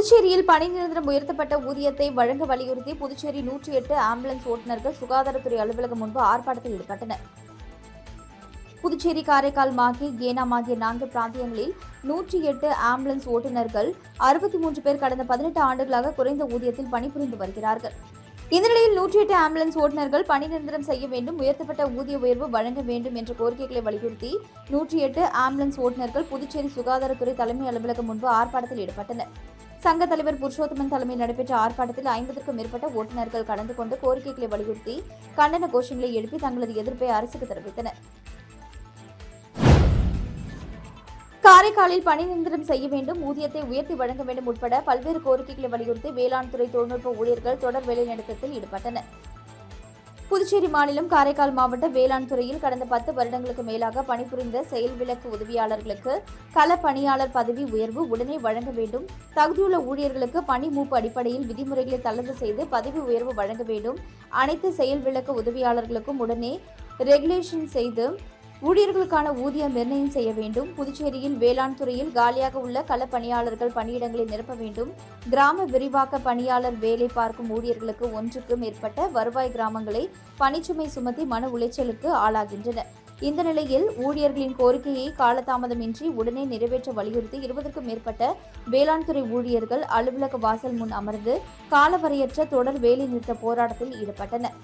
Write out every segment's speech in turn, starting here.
புதுச்சேரியில் பணி நிரந்தரம் உயர்த்தப்பட்ட ஊதியத்தை வழங்க வலியுறுத்தி புதுச்சேரி 108 ஆம்புலன்ஸ் ஓட்டுநர்கள் சுகாதாரத்துறை அலுவலகம் முன்பு ஆர்ப்பாட்டத்தில் ஈடுபட்டனர். புதுச்சேரி, காரைக்கால், மாகே, ஏனாம் ஆகிய 4 பிராந்தியங்களில் 108 ஆம்புலன்ஸ் ஓட்டுநர்கள் 63 பேர் கடந்த 18 ஆண்டுகளாக குறைந்த ஊதியத்தில் பணிபுரிந்து வருகிறார்கள். இந்த நிலையில் 108 ஆம்புலன்ஸ் ஓட்டுநர்கள் பணி நிரந்தரம் செய்ய வேண்டும், உயர்த்தப்பட்ட ஊதிய உயர்வு வழங்க வேண்டும் என்ற கோரிக்கைகளை வலியுறுத்தி 108 ஆம்புலன்ஸ் ஓட்டுநர்கள் புதுச்சேரி சுகாதாரத்துறை தலைமை அலுவலகம் முன்பு ஆர்ப்பாட்டத்தில் ஈடுபட்டனர். சங்க தலைவர் புருஷோத்தமன் தலைமையில் நடைபெற்ற ஆர்ப்பாட்டத்தில் 50க்கும் மேற்பட்ட ஓட்டுநர்கள் கலந்து கொண்டு கோரிக்கைகளை வலியுறுத்தி கண்டன கோஷங்களை எழுப்பி தங்களது எதிர்ப்பை அரசுக்கு தெரிவித்தனர். காரைக்காலில் பணி நிரந்தரம் செய்ய வேண்டும், ஊதியத்தை உயர்த்தி வழங்க வேண்டும் உட்பட பல்வேறு கோரிக்கைகளை வலியுறுத்தி வேளாண் துறை தொழில்நுட்ப ஊழியர்கள் தொடர் வேலைநிறுத்தத்தில் ஈடுபட்டனர். புதுச்சேரி மாநிலம் காரைக்கால் மாவட்ட வேளாண் துறையில் கடந்த 10 வருடங்களுக்கு மேலாக பணிபுரிந்த செயல் விளக்கு உதவியாளர்களுக்கு கள பணியாளர் பதவி உயர்வு உடனே வழங்க வேண்டும், தகுதியுள்ள ஊழியர்களுக்கு பணி மூப்பு அடிப்படையில் விதிமுறைகளை தளர்வு செய்து பதவி உயர்வு வழங்க வேண்டும், அனைத்து செயல் விளக்கு உதவியாளர்களுக்கும் உடனே ரெகுலேஷன் செய்து ஊழியர்களுக்கான ஊதியம் நிர்ணயம் செய்ய வேண்டும், புதுச்சேரியில் வேளாண் துறையில் காலியாக உள்ள கள பணியாளர்கள் பணியிடங்களை நிரப்ப வேண்டும், கிராம விரிவாக்க பணியாளர் வேலை பார்க்கும் ஊழியர்களுக்கு 1க்கும் மேற்பட்ட வருவாய் கிராமங்களை பணிச்சுமை சுமத்தி மன உளைச்சலுக்கு ஆளாகின்றனர். இந்த நிலையில் ஊழியர்களின் கோரிக்கையை காலதாமதமின்றி உடனே நிறைவேற்ற வலியுறுத்தி 20க்கும் மேற்பட்ட வேளாண் துறை ஊழியர்கள் அலுவலக வாசல் முன் அமர்ந்து காலவரையற்ற தொடர் வேலை நிறுத்த போராட்டத்தில் ஈடுபட்டனர்.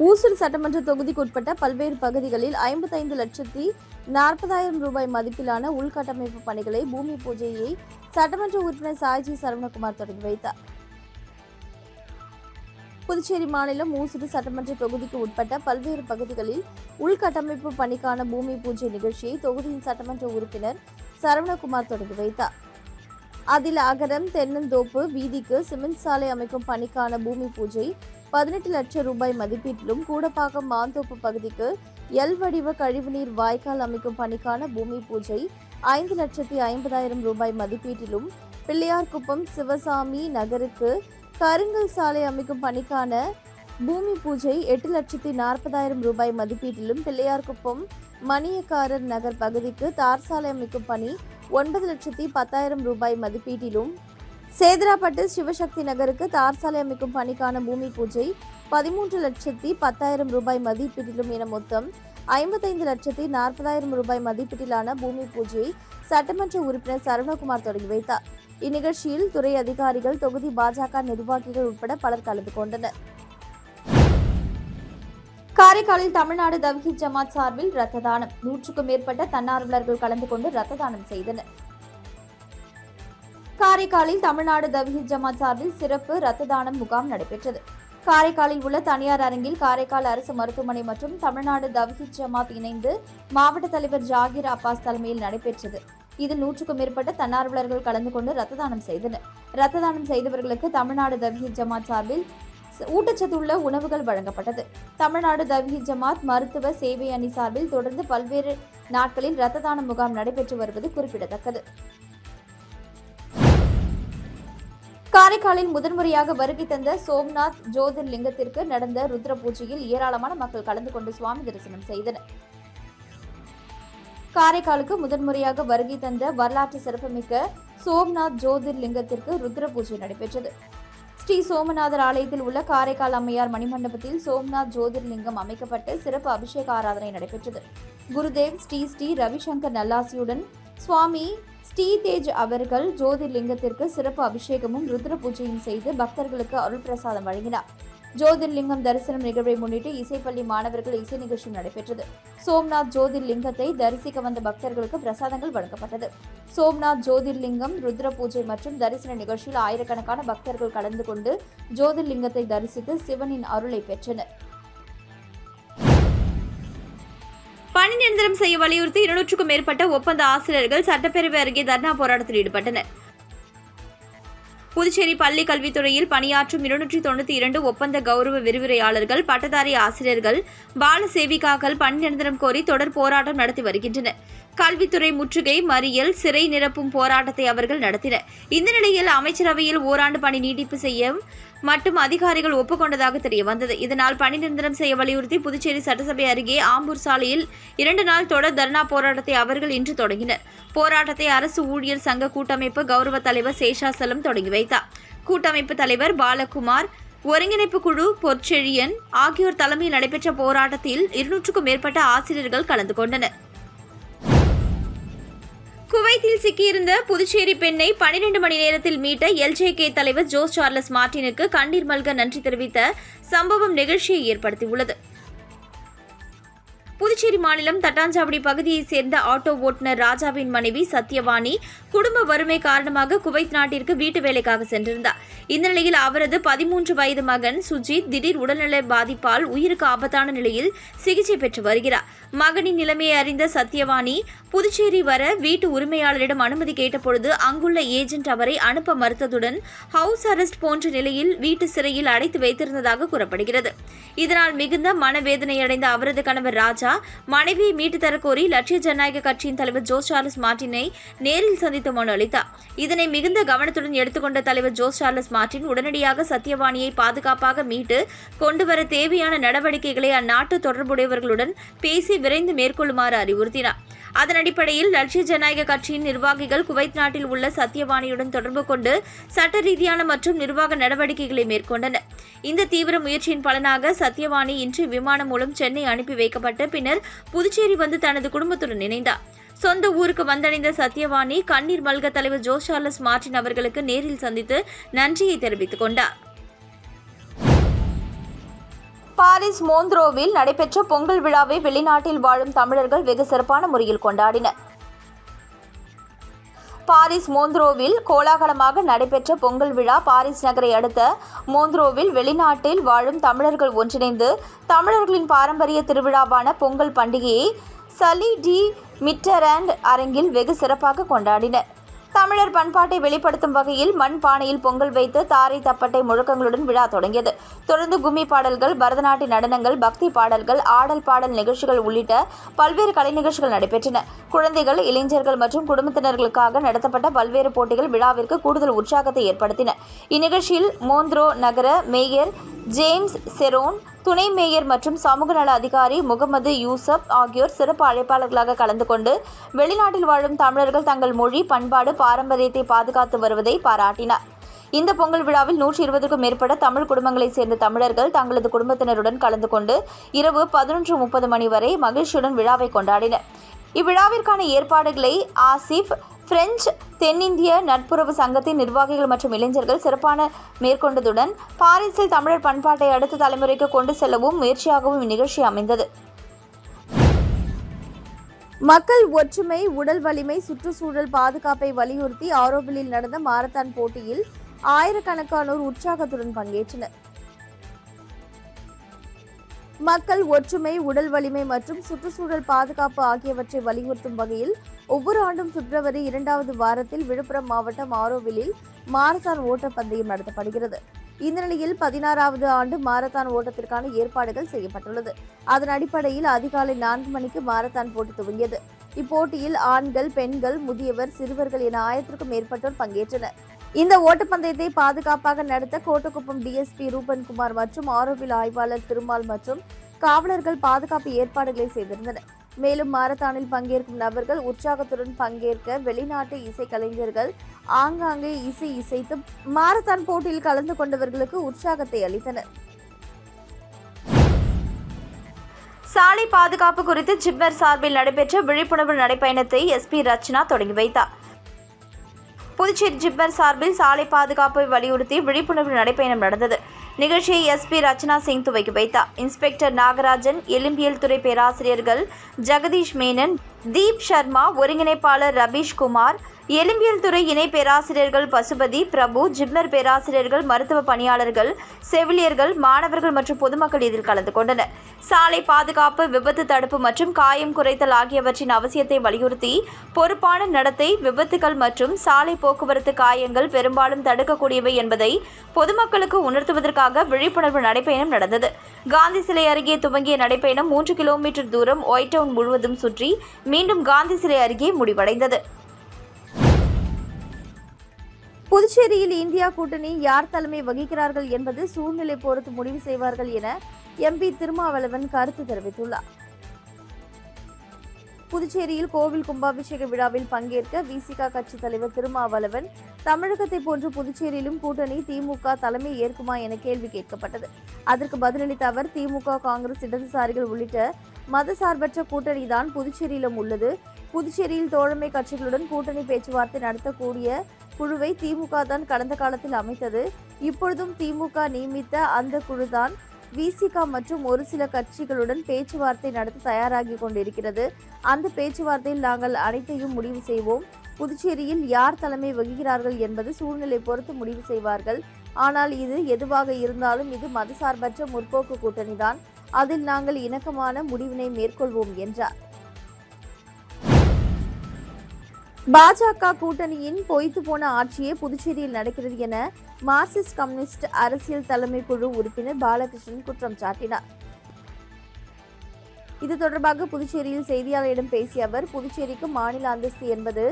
ஊசூர் சட்டமன்ற தொகுதிக்குட்பட்ட பல்வேறு பகுதிகளில் 55,40,000 ரூபாய் மதிப்பிலான உள்கட்டமைப்பு பணிகளை பூமி பூஜையை சட்டமன்ற உறுப்பினர் சாய்ஜி சரவணகுமார் தொடங்கி வைத்தார். புதுச்சேரி மாநிலம் ஊசூர் சட்டமன்ற தொகுதிக்கு உட்பட்ட பல்வேறு பகுதிகளில் உள்கட்டமைப்பு பணிக்கான பூமி பூஜை நிகழ்ச்சியை தொகுதியின் சட்டமன்ற உறுப்பினர் சரவணகுமார் தொடங்கி வைத்தார். அதில் அகரம் தென்னந்தோப்பு வீதிக்கு சிமெண்ட் சாலை அமைக்கும் பணிக்கான பூமி பூஜை 18 லட்சம் ரூபாய் மதிப்பீட்டிலும், கூடப்பாக்கம் மாந்தோப்பு பகுதிக்கு எல் வடிவ கழிவுநீர் வாய்க்கால் அமைக்கும் பணிக்கான பூமி பூஜை 5,50,000 ரூபாய் மதிப்பீட்டிலும், பிள்ளையார்குப்பம் சிவசாமி நகருக்கு கருங்கல் சாலை அமைக்கும் பணிக்கான பூமி பூஜை 8,40,000 ரூபாய் மதிப்பீட்டிலும், பிள்ளையார்குப்பம் மணியக்காரர் நகர் பகுதிக்கு தார் சாலை அமைக்கும் பணி 9,10,000 ரூபாய் மதிப்பீட்டிலும், சேதராப்பட்டு சிவசக்தி நகருக்கு தார் சாலை அமைக்கும் பணிக்கான பூமி பூஜை 13,10,000 ரூபாய் மதிப்பீட்டிலும் என மொத்தம் 55,40,000 ரூபாய் மதிப்பீட்டிலான பூமி பூஜையை சட்டமன்ற உறுப்பினர் சரவணகுமார் தொடங்கி வைத்தார். இந்நிகழ்ச்சியில் துறை அதிகாரிகள், தொகுதி பாஜக நிர்வாகிகள் உட்பட பலர் கலந்து கொண்டனர். காரைக்காலில் தமிழ்நாடு தவ்ஹீத் ஜமாத் சார்பில் ரத்த தானம். 100க்கும் மேற்பட்ட தன்னார்வலர்கள் கலந்து கொண்டு ரத்த தானம் செய்தனர். காரைக்காலில் தமிழ்நாடு தவ்ஹீத் ஜமாத் சார்பில் சிறப்பு ரத்த தானம் முகாம் நடைபெற்றது. காரைக்காலில் உள்ள தனியார் அரங்கில் காரைக்கால் அரசு மருத்துவமனை மற்றும் தமிழ்நாடு தவ்ஹீத் ஜமாத் இணைந்து மாவட்ட தலைவர் ஜாகிர் அப்பாஸ் தலைமையில் நடைபெற்றது. இதில் 100க்கும் மேற்பட்ட தன்னார்வலர்கள் கலந்து கொண்டு ரத்த தானம் செய்தனர். ரத்த தானம் செய்தவர்களுக்கு தமிழ்நாடு தவ்ஹீத் ஜமாத் சார்பில் ஊட்டச்சத்துள்ள உணவுகள் வழங்கப்பட்டது. தமிழ்நாடு தவ்ஹீத் ஜமாத் மருத்துவ சேவை அணி சார்பில் தொடர்ந்து பல்வேறு நாட்களில் ரத்த தான முகாம் நடைபெற்று வருவது குறிப்பிடத்தக்கது. காரைக்காலில் முதன்முறையாக வருகை தந்த சோம்நாத் ஜோதிர்லிங்கத்திற்கு நடந்த ருத்ர பூஜையில் ஏராளமான மக்கள் கலந்து கொண்டு சுவாமி தரிசனம் செய்தனர். காரைக்காலுக்கு முதன்முறையாக வருகை தந்த வரலாற்று சிறப்புமிக்க சோம்நாத் ஜோதிர்லிங்கத்திற்கு ருத்ர பூஜை நடைபெற்றது. ஸ்ரீ சோமநாதர் ஆலயத்தில் உள்ள காரைக்கால் அம்மையார் மணிமண்டபத்தில் சோம்நாத் ஜோதிர்லிங்கம் அமைக்கப்பட்டு சிறப்பு அபிஷேக ஆராதனை நடைபெற்றது. குருதேவ் ஸ்ரீ ரவிசங்கர் நல்லாசியுடன் சுவாமி ஸ்ரீ தேஜ் அவர்கள் ஜோதிர்லிங்கத்திற்கு சிறப்பு அபிஷேகமும் ருத்ர பூஜையும் செய்து பக்தர்களுக்கு அருள் பிரசாதம் வழங்கினார். ஜோதிர்லிங்கம் தரிசனம் நிகழ்வை முன்னிட்டு இசைப்பள்ளி மாணவர்கள் இசை நிகழ்ச்சி நடைபெற்றது. சோம்நாத் ஜோதிர்லிங்கத்தை தரிசிக்க வந்த பக்தர்களுக்கு பிரசாதங்கள் வழங்கப்பட்டது. சோம்நாத் ஜோதிர்லிங்கம் ருத்ர பூஜை மற்றும் தரிசன நிகழ்ச்சியில் ஆயிரக்கணக்கான பக்தர்கள் கலந்து கொண்டு ஜோதிர்லிங்கத்தை தரிசித்து சிவனின் அருளை பெற்றனர். பணி நிரந்தரம் செய்ய வலியுறுத்தி 200க்கும் மேற்பட்ட ஒப்பந்த ஆசிரியர்கள் சட்டப்பேரவை அருகே தர்ணா போராட்டத்தில் ஈடுபட்டனர். புதுச்சேரி பள்ளி கல்வித்துறையில் பணியாற்றும் 292 ஒப்பந்த கௌரவ விரிவுரையாளர்கள், பட்டதாரி ஆசிரியர்கள், பால சேவிகாக்கள் பணி நிரந்தரம் கோரி தொடர் போராட்டம் நடத்தி வருகின்றனர். கல்வித்துறை முற்றுகை, மறியல், சிறை நிரப்பும் போராட்டத்தை அவர்கள் நடத்தினர். இந்த நிலையில் அமைச்சரவையில் ஓராண்டு பணி நீட்டிப்பு செய்ய மட்டும் அதிகாரிகள் ஒப்புக்கொண்டதாக தெரியவந்தது. இதனால் பணி நிரந்தரம் செய்ய வலியுறுத்தி புதுச்சேரி சட்டசபை அருகே ஆம்பூர் சாலையில் 2 நாள் தொடர் தர்ணா போராட்டத்தை அவர்கள் இன்று தொடங்கினர். போராட்டத்தை அரசு ஊழியர் சங்க கூட்டமைப்பு கௌரவ தலைவர் சேஷாசலம் தொடங்கி வைத்தார். கூட்டமைப்பு தலைவர் பாலகுமார், ஒருங்கிணைப்பு குழு பொற்செழியன் ஆகியோர் தலைமையில் நடைபெற்ற போராட்டத்தில் 200க்கும் மேற்பட்ட ஆசிரியர்கள் கலந்து கொண்டனர். குவைத்தில் சிக்கியிருந்த புதுச்சேரி பெண்ணை 12 மணி நேரத்தில் மீட்ட LJK தலைவர் ஜோஸ் சார்லஸ் மார்டினுக்கு கண்ணீர் மல்க நன்றி தெரிவித்த சம்பவம் நிகழ்ச்சியை ஏற்படுத்தியுள்ளது. புதுச்சேரி மாநிலம் தட்டாஞ்சாவடி பகுதியைச் சேர்ந்த ஆட்டோ ஓட்டுநர் ராஜாவின் மனைவி சத்யவாணி குடும்ப வறுமை காரணமாக குவைத் நாட்டிற்கு வீட்டு வேலைக்காக சென்றிருந்தார். இந்த நிலையில் அவரது 13 வயது மகன் சுஜித் திடீர் உடல்நல பாதிப்பால் உயிருக்கு ஆபத்தான நிலையில் சிகிச்சை பெற்று வருகிறார். மகனின் நிலைமையை அறிந்த சத்யவாணி புதுச்சேரி வர வீட்டு உரிமையாளரிடம் அனுமதி கேட்டபொழுது அங்குள்ள ஏஜென்ட் அவரை அனுப்ப மறுத்ததுடன் ஹவுஸ் அரெஸ்ட் போன்ற நிலையில் வீட்டு சிறையில் அடைத்து வைத்திருந்ததாக கூறப்படுகிறது. இதனால் மிகுந்த மனவேதனையடைந்த அவரது கணவர் ராஜா மனைவியை மீட்டு தரக்கோரி லட்சிய ஜனநாயக கட்சியின் தலைவர் ஜோஸ் சார்லஸ் மார்டினை நேரில் சந்தித்து மனு அளித்தார். இதனை மிகுந்த கவனத்துடன் எடுத்துக்கொண்ட தலைவர் ஜோஸ் சார்லஸ் மார்டின் உடனடியாக சத்யவாணியை பாதுகாப்பாக மீட்டு கொண்டுவர தேவையான நடவடிக்கைகளை அந்நாட்டு தொடர்புடையவர்களுடன் பேசி விரைந்து மேற்கொள்ளுமாறு அறிவுறுத்தினார். அதன் அடிப்படையில் லட்சிய ஜனநாயக கட்சியின் நிர்வாகிகள் குவைத் நாட்டில் உள்ள சத்யவாணியுடன் தொடர்பு கொண்டு சட்ட ரீதியான மற்றும் நிர்வாக நடவடிக்கைகளை மேற்கொண்டனர். இந்த தீவிர முயற்சியின் பலனாக சத்யவாணி இன்று விமானம் மூலம் சென்னை அனுப்பி வைக்கப்பட்டு பின்னர் புதுச்சேரி வந்து தனது குடும்பத்துடன் இணைந்தார். சொந்த ஊருக்கு வந்தடைந்த சத்யவாணி கண்ணீர் மல்க தலைவர் ஜோஸ் சார்லஸ் மார்டின் அவர்களுக்கு நேரில் சந்தித்து நன்றியை தெரிவித்துக் கொண்டார். பாரிஸ் மோந்த்ரோவில் நடைபெற்ற பொங்கல் விழாவை வெளிநாட்டில் வாழும் தமிழர்கள் வெகு சிறப்பான முறையில் கொண்டாடினர். பாரிஸ் மோந்த்ரோவில் கோலாகலமாக நடைபெற்ற பொங்கல் விழா பாரிஸ் நகரை அடுத்த மோந்த்ரோவில் வெளிநாட்டில் வாழும் தமிழர்கள் ஒன்றிணைந்து தமிழர்களின் பாரம்பரிய திருவிழாவான பொங்கல் பண்டிகையை சலி டி மிட்டராண்ட் அரங்கில் வெகு சிறப்பாக கொண்டாடினர். தமிழர் பண்பாட்டை வெளிப்படுத்தும் வகையில் மண் பானையில் பொங்கல் வைத்து தாரை தப்பட்டை முழக்கங்களுடன் விழா தொடங்கியது. தொடர்ந்து கும்மி பாடல்கள், பரதநாட்டிய நடனங்கள், பக்தி பாடல்கள், ஆடல் பாடல் நிகழ்ச்சிகள் உள்ளிட்ட பல்வேறு கலை நிகழ்ச்சிகள் நடைபெற்றன. குழந்தைகள், இளைஞர்கள் மற்றும் குடும்பத்தினர்களுக்காக நடத்தப்பட்ட பல்வேறு போட்டிகள் விழாவிற்கு கூடுதல் உற்சாகத்தை ஏற்படுத்தின. இந்நிகழ்ச்சியில் மோந்த்ரோ நகர மேயர் ஜேம்ஸ் செரோன், துணை மேயர் மற்றும் சமூக நல அதிகாரி முகமது யூசப் ஆகியோர் சிறப்பு அழைப்பாளர்களாக கலந்து கொண்டு வெளிநாட்டில் வாழும் தமிழர்கள் தங்கள் மொழி, பண்பாடு, பாரம்பரியத்தை பாதுகாத்து வருவதை பாராட்டினார். இந்த பொங்கல் விழாவில் 120க்கும் மேற்பட்ட தமிழ் குடும்பங்களைச் சேர்ந்த தமிழர்கள் தங்களது குடும்பத்தினருடன் கலந்து கொண்டு இரவு 11:30 மணி வரை மகிழ்ச்சியுடன் விழாவை கொண்டாடினர். இவ்விழாவிற்கான ஏற்பாடுகளை ஆசிப் பிரெஞ்சு தென்னிந்திய நட்புறவு சங்கத்தின் நிர்வாகிகள் மற்றும் இளைஞர்கள் சிறப்பான மேற்கொண்டதுடன் பாரிஸில் தமிழர் பண்பாட்டை அடுத்த தலைமுறைக்கு கொண்டு செல்லவும் முயற்சியாகவும் இந்நிகழ்ச்சி அமைந்தது. மக்கள் ஒற்றுமை, உடல் வலிமை, சுற்றுச்சூழல் பாதுகாப்பை வலியுறுத்தி ஆரோவிலில் நடந்த மாரத்தான் போட்டியில் ஆயிரக்கணக்கானோர் உற்சாகத்துடன் பங்கேற்றனர். மக்கள் ஒற்றுமை, உடல் வலிமை மற்றும் சுற்றுச்சூழல் பாதுகாப்பு ஆகியவற்றை வலியுறுத்தும் வகையில் ஒவ்வொரு ஆண்டும் பிப்ரவரி 2வது வாரத்தில் விழுப்புரம் மாவட்டம் ஆரோவிலில் மாரத்தான் ஓட்டப்பந்தயம் நடத்தப்படுகிறது. இந்த நிலையில் 16வது ஆண்டு மாரத்தான் ஓட்டத்திற்கான ஏற்பாடுகள் செய்யப்பட்டுள்ளது. அதன் அடிப்படையில் அதிகாலை 4 மணிக்கு மாரத்தான் போட்டி துவங்கியது. இப்போட்டியில் ஆண்கள், பெண்கள், முதியவர், சிறுவர்கள் என 1000க்கும் மேற்பட்டோர் பங்கேற்றனர். இந்த ஓட்டப்பந்தயத்தை பாதுகாப்பாக நடத்த கோட்டக்குப்பம் DSP ரூபன்குமார் மற்றும் ஆரோவில் ஆய்வாளர் திருமால் மற்றும் காவலர்கள் பாதுகாப்பு ஏற்பாடுகளை செய்திருந்தனர். மேலும் மாரத்தானில் பங்கேற்கும் நபர்கள் உற்சாகத்துடன் பங்கேற்க வெளிநாட்டு இசைக்கலைஞர்கள் ஆங்காங்கே இசைத்து மாரத்தான் போட்டியில் கலந்து கொண்டவர்களுக்கு உற்சாகத்தை அளித்தனர். சாலை பாதுகாப்பு குறித்து ஜிப்மர் சார்பில் நடைபெற்ற விழிப்புணர்வு நடைப்பயணத்தை SP ரச்சனா தொடங்கி வைத்தார். புதுச்சேரி ஜிப்மர் சார்பில் சாலை பாதுகாப்பை வலியுறுத்தி விழிப்புணர்வு நடைப்பயணம் நடந்தது. நிகழ்ச்சியை SP ரச்சனா சிங் துவக்கி வைத்தார். இன்ஸ்பெக்டர் நாகராஜன், எலும்பியல் துறை பேராசிரியர்கள் ஜெகதீஷ் மேனன், தீப் சர்மா, ஒருங்கிணைப்பாளர் ரபீஷ் குமார், எலும்பியல் துறை இணை பேராசிரியர்கள் பசுபதி, பிரபு, ஜிப்மர் பேராசிரியர்கள், மருத்துவ பணியாளர்கள், செவிலியர்கள், மாணவர்கள் மற்றும் பொதுமக்கள் இதில் கலந்து கொண்டனர். சாலை பாதுகாப்பு, விபத்து தடுப்பு மற்றும் காயம் குறைத்தல் ஆகியவற்றின் அவசியத்தை வலியுறுத்தி பொறுப்பான நடத்தை, விபத்துகள் மற்றும் சாலை போக்குவரத்து காயங்கள் பெரும்பாலும் தடுக்கக்கூடியவை என்பதை பொதுமக்களுக்கு உணர்த்துவதற்காக விழிப்புணர்வு நடைபயணம் நடந்தது. காந்தி சிலை அருகே துவங்கிய நடைபயணம் 3 கிலோமீட்டர் தூரம் ஒயிட் டவுன் முழுவதும் சுற்றி மீண்டும் காந்தி சிலை அருகே முடிவடைந்தது. புதுச்சேரியில் இந்தியா கூட்டணி யார் தலைமை வகிக்கிறார்கள் என்பது சூழ்நிலை பொறுத்து முடிவு செய்வார்கள் என எம்பி திருமாவளவன் கருத்து தெரிவித்துள்ளார். புதுச்சேரியில் கோவில் கும்பாபிஷேக விழாவில் பங்கேற்க விசிக கட்சி தலைவர் திருமாவளவன், தமிழகத்தை போன்று புதுச்சேரியிலும் கூட்டணி திமுக தலைமை ஏற்குமா என கேள்வி கேட்கப்பட்டது. அதற்கு பதிலளித்த அவர், திமுக, காங்கிரஸ், இடதுசாரிகள் உள்ளிட்ட மதசார்பற்ற கூட்டணி தான் புதுச்சேரியிலும் உள்ளது. புதுச்சேரியில் தோழமை கட்சிகளுடன் கூட்டணி பேச்சுவார்த்தை நடத்தக்கூடிய குழுவை திமுக தான் கடந்த காலத்தில் அமைத்தது. இப்பொழுதும் திமுக நியமித்த அந்த குழுதான் விசிக மற்றும் ஒரு சில கட்சிகளுடன் பேச்சுவார்த்தை நடத்த தயாராகி கொண்டிருக்கிறது. அந்த பேச்சுவார்த்தையில் நாங்கள் அனைத்தையும் முடிவு செய்வோம். புதுச்சேரியில் யார் தலைமை வகிக்கிறார்கள் என்பது சூழ்நிலை பொறுத்து முடிவு செய்வார்கள். ஆனால் இது எதுவாக இருந்தாலும் இது மதசார்பற்ற முற்போக்கு கூட்டணிதான். அதில் நாங்கள் இணக்கமான முடிவினை மேற்கொள்வோம் என்றார். பாஜக கூட்டணியின் பொய்த்து போன ஆட்சியே புதுச்சேரியில் நடக்கிறது என மார்க்சிஸ்ட் கம்யூனிஸ்ட் அரசியல் தலைமை குழு உறுப்பினர் பாலகிருஷ்ணன் குற்றம் சாட்டினார். இது தொடர்பாக புதுச்சேரியில் செய்தியாளர்களிடம் பேசிய அவர், புதுச்சேரிக்கு மாநில அந்தஸ்து என்பது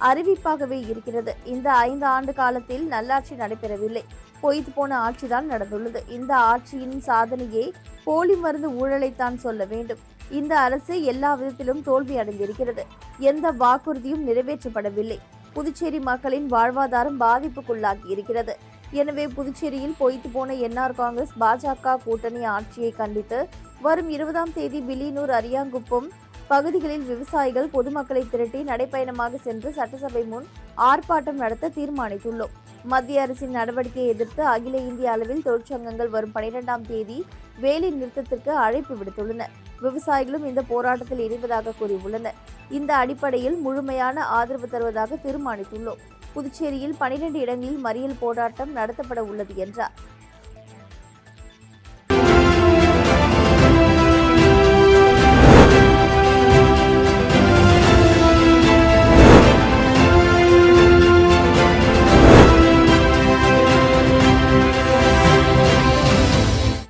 அறிவிப்பாகவே இருக்கிறது. இந்த 5 ஆண்டு காலத்தில் நல்லாட்சி நடைபெறவில்லை. பொய்த்து போன ஆட்சிதான் நடந்துள்ளது. இந்த ஆட்சியின் சாதனையே போலி மருந்து ஊழலைத்தான் சொல்ல வேண்டும். இந்த அரசு எல்லா விதத்திலும் தோல்வி அடைந்திருக்கிறது. எந்த வாக்குறுதியும் நிறைவேற்றப்படவில்லை. புதுச்சேரி மக்களின் வாழ்வாதாரம் பாதிப்புக்குள்ளாகி இருக்கிறது. எனவே புதுச்சேரியில் பொய்த்து போன என்ஆர் காங்கிரஸ் பாஜக கூட்டணி ஆட்சியை கண்டித்து வரும் 20ஆம் தேதி வில்லியனூர், அரியாங்குப்பம் பகுதிகளில் விவசாயிகள் பொதுமக்களை திரட்டி நடைபயணமாக சென்று சட்டசபை முன் ஆர்ப்பாட்டம் நடத்த தீர்மானித்துள்ளோம். மத்திய அரசின் நடவடிக்கையை எதிர்த்து அகில இந்திய அளவில் தொழிற்சங்கங்கள் வரும் 12ஆம் தேதி வேலை நிறுத்தத்திற்கு அழைப்பு விடுத்துள்ளனர். விவசாயிகளும் இந்த போராட்டத்தில் இணைவதாக கூறியுள்ளனர். இந்த அடிப்படையில் முழுமையான ஆதரவு தருவதாக தீர்மானித்துள்ளோம். புதுச்சேரியில் 12 இடங்களில் மறியல் போராட்டம் நடத்தப்பட உள்ளது என்றார்.